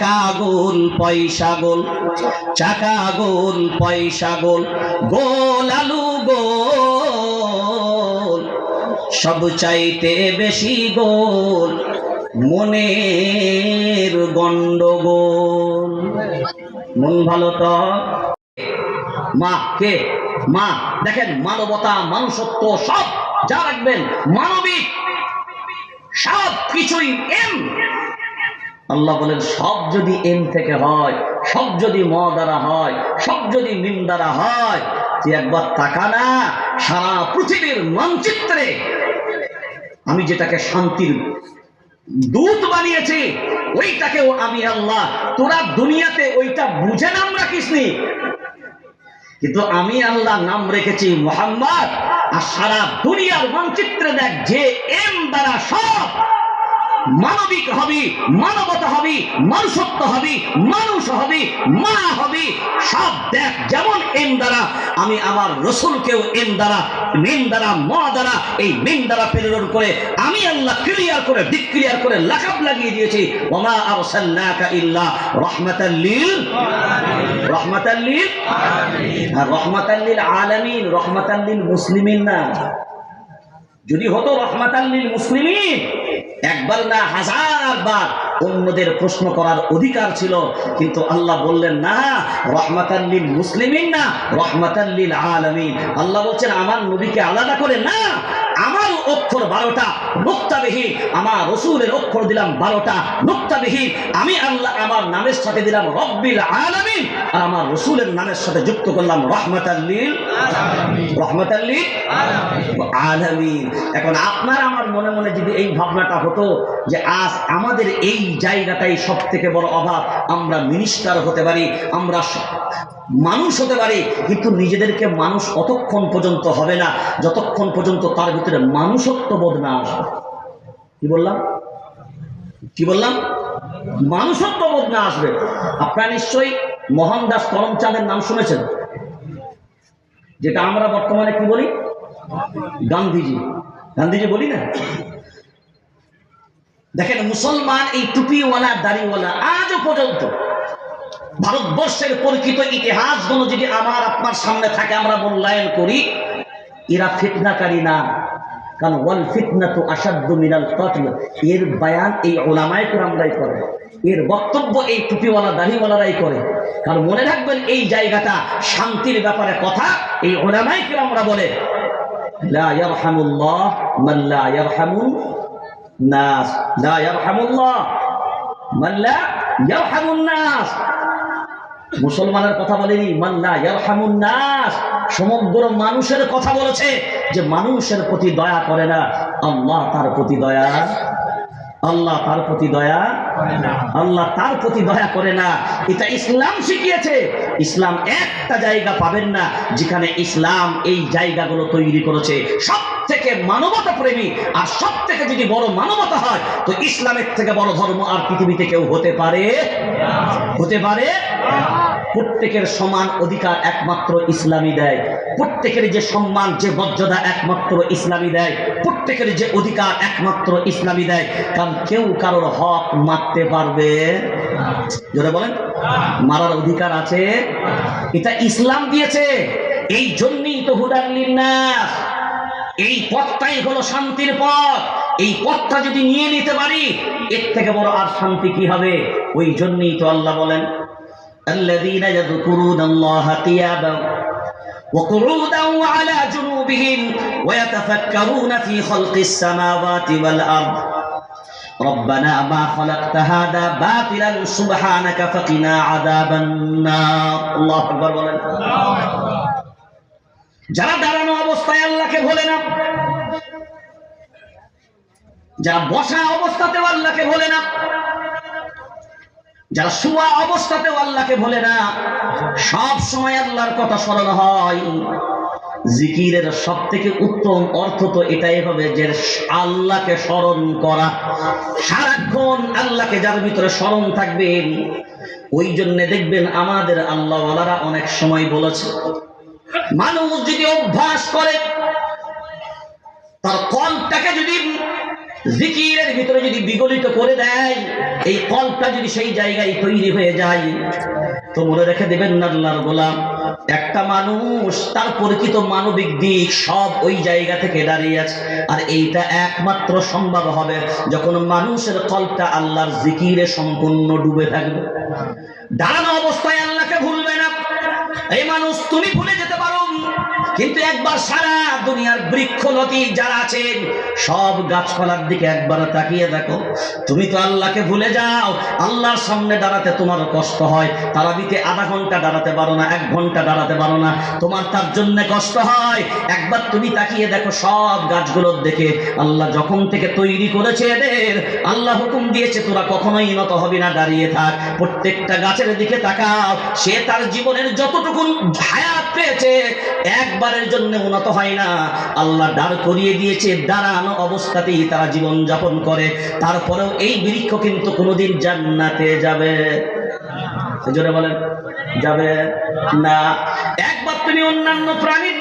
চাকা গোল পয়সা গোল, চাকা গোল পয়সা গোল, গোল আলু গোল, সব চাইতে বেশি গোল মনের গন্ডগোল। মন ভালো তো মা কে মা, দেখেন মানবতা মানুষত্ব সব যা রাখবেন মানবিক সব কিছুই এম। আল্লাহ বলেন সব যদি এম থেকে হয়, সব যদি ম দ্বারা হয়, সব যদি মিম দ্বারা হয়, যে একবার তাকা না সারা পৃথিবীর মানচিত্রে আমি যেটাকে শান্তির দূত বানিয়েছি ওইটাকেও আমি আল্লাহ, তোরা দুনিয়াতে ওইটা বুঝে নাম রাখিসনি, কিন্তু আমি আল্লাহ নাম রেখেছি মুহাম্মদ। আর সারা দুনিয়ার মানচিত্রে দেখ যে এম দ্বারা সব মানবিক হবি, মানবতা হবি, মানুষত্ব হবি, মানুষ হবি, মা হবি, সব দেখ যেমন এম দ্বারা আমি আমার রসুলকেও এম দ্বারা মিম দ্বারা ম দ্বারা এই মিম দ্বারা প্রেরণ করে আমি আল্লাহ ক্লিয়ার করে ডিক্লিয়ার করে লাকাব লাগিয়ে দিয়েছি, ওমা আরসালনাকা ইল্লা রাহমাতাল লিল রাহমাতাল লিল আলামিন। রাহমাতাল লিল আলামিন, রাহমাতাল লিল মুসলিমিন না। যদি হতো রাহমাতাল লিল মুসলিমিন একবার না হাজার বার অন্যদের প্রশ্ন করার অধিকার ছিল, কিন্তু আল্লাহ বললেন না রাহমাতাল লিল মুসলিমিন না, রাহমাতাল লিল আলামিন। আল্লাহ বলছেন আমার নবীকে আলাদা করে না, আমার অক্ষর 12টা নুক্তাবিহীন, আমার রসুলের অক্ষর দিলাম 12টা নুক্তাবিহীন, আমি আল্লাহ আমার নামের সাথে দিলাম রব্বিল আলামিন, আর আমার রসুলের নামের সাথে যুক্ত করলাম রাহমাতাল লিল আলামিন, রাহমাতাল লিল আলামিন। এখন আপনার আমার মনে মনে যদি এই ভাবনাটা হতো যে আজ আমাদের এই জায়গাটাই সব থেকে বড় অভাব, আমরা মিনিস্টার হতে পারি, আমরা মানুষ হতে পারি, কিন্তু নিজেদেরকে মানুষ অতক্ষণ পর্যন্ত হবে না যতক্ষণ পর্যন্ত তার ভিতরে মানুষত্ব বোধ না আসবে। কি বললাম কি বললাম মানুষত্ব বোধ না আসবে। আপনারা নিশ্চয়ই মোহনদাস করমচাঁদের নাম শুনেছেন, যেটা আমরা বর্তমানে কি বলি গান্ধীজি, গান্ধীজি বলি না। দেখেন মুসলমান এই টুপিওয়ালা দাড়িওয়ালা আজও পর্যন্ত ভারতবর্ষের পরিচিত ইতিহাসগুলো যদি আমার আপনার সামনে থাকে আমরা মূল্যায়ন করি, এরা ফিতনাকারী না, কারণ ওয়াল ফিতনাতু আশাদ্দু মিনাল কতল, এর বয়ান এই উলামায়ে কেরামরাই করে, এর বক্তব্য এই টুপিওয়ালা দাড়িওয়ালারাই করে। কারণ মনে রাখবেন এই জায়গাটা শান্তির ব্যাপারে কথা এই উলামায়ে কেরামরা বলে লা ইয়ারহামুল্লাহ মান লা ইয়ারহামুন নাস, লা ইয়ারহামুল্লাহ মান লা ইয়ারহামুন নাস। মুসলমানের কথা বলেনি মান লা ইয়ারহামুন নাস, সমগ্র মানুষের কথা বলেছে যে মানুষের প্রতি দয়া করে না, আল্লাহ তার প্রতি দয়া, আল্লাহ তার প্রতি দয়া করে না, আল্লাহ তার প্রতি দয়া করে না। এটা ইসলাম শিখিয়েছে। ইসলাম একটা জায়গা পাবেন না যেখানে ইসলাম এই জায়গাগুলো তৈরি করেছে। সব থেকে মানবতা প্রেমী আর সব থেকে যদি বড় মানবতা হয় তো ইসলামের থেকে বড় ধর্ম আর পৃথিবীতে কেউ হতে পারে হতে পারে প্রত্যেকের সমান অধিকার একমাত্র ইসলামই দেয়, প্রত্যেকের যে সম্মান যে মর্যাদা একমাত্র ইসলামই দেয়, প্রত্যেকের যে অধিকার একমাত্র ইসলামই দেয়। কারণ কেউ কারোর হক মারতে পারবে জোরে বলেন, মারার অধিকার আছে, এটা ইসলাম দিয়েছে। এই জন্যই তো হুদাল লিন্নাস, এই পথটাই হলো শান্তির পথ। এই পথটা যদি নিয়ে নিতে পারি এর থেকে বড় আর শান্তি কি হবে? ওই জন্যই তো আল্লাহ বলেন الذين يذكرون الله قياما وقعودا وعلى جنوبهم ويتفكرون في خلق السماوات والأرض ربنا ما خلقت هذا باطلا سبحانك فقنا عذاب النار। الله أكبر বলেন। যারা দাঁড়ানো অবস্থায় আল্লাহকে ভোলে না, যারা বসা অবস্থাতেও আল্লাহকে ভোলে না, যারা শুয়া অবস্থাতেও আল্লাহকে ভোলে না, সব সময় আল্লাহর কথা স্মরণ হয়। জিকিরের সব থেকে উত্তম অর্থ তো এটাই হবে যে আল্লাহকে স্মরণ করা, সারাক্ষণ আল্লাহকে যার ভিতরে স্মরণ থাকবেন। ওই জন্য দেখবেন আমাদের আল্লাহওয়ালারা অনেক সময় বলেছে মানুষ যদি অভ্যাস করে, তার কলটাকে যদি জিকিরের ভিতরে যদি বিগলিত করে দেয়, এই কলটা যদি সেই জায়গায় তৈরি হয়ে যায়, তো মনে রেখে দেবেন না আল্লাহর গোলাম, একটা মানুষ তার পরিচিত মানবিক দিক সব ওই জায়গা থেকে দাঁড়িয়ে আছে। আর এইটা একমাত্র সম্ভব হবে যখন মানুষের কলটা আল্লাহর জিকিরে সম্পূর্ণ ডুবে থাকবে। দাঁড়ানো অবস্থায় আল্লাহকে ভুলবে না। এই মানুষ তুমি ভুলে যেতে পারো, কিন্তু একবার সারা দুনিয়ার বৃক্ষলতি যারা আছেন সব গাছপালার দিকে একবার তাকিয়ে দেখো। তুমি তো আল্লাহকে ভুলে যাও, আল্লাহর সামনে দাঁড়াতে তোমার কষ্ট হয়, তারাবিতে আধা ঘন্টা দাঁড়াতে পারো না, 1 ঘন্টা দাঁড়াতে পারো না, তোমার তার জন্য কষ্ট হয়। একবার তুমি তাকিয়ে দেখো সব গাছগুলোর দিকে। আল্লাহ যখন থেকে তৈরি করেছে এদের, আল্লাহ হুকুম দিয়েছে তোরা কখনোই নত হবি না, দাঁড়িয়ে থাক। প্রত্যেকটা গাছের দিকে তাকাও, সে তার জীবনের যতটুকু হায়াত পেয়েছে একবারের জন্য উন্নত হয় না, আল্লাহ দাঁড় করিয়ে দিয়েছে, দাঁড়ানো অবস্থাতেই তারা জীবন যাপন করে। তারপরেও এই বৃক্ষ কিন্তু কোনোদিন জান্নাতে যাবে, জোরে বলেন, যাবে না। একবার তুমি অন্যান্য প্রাণীর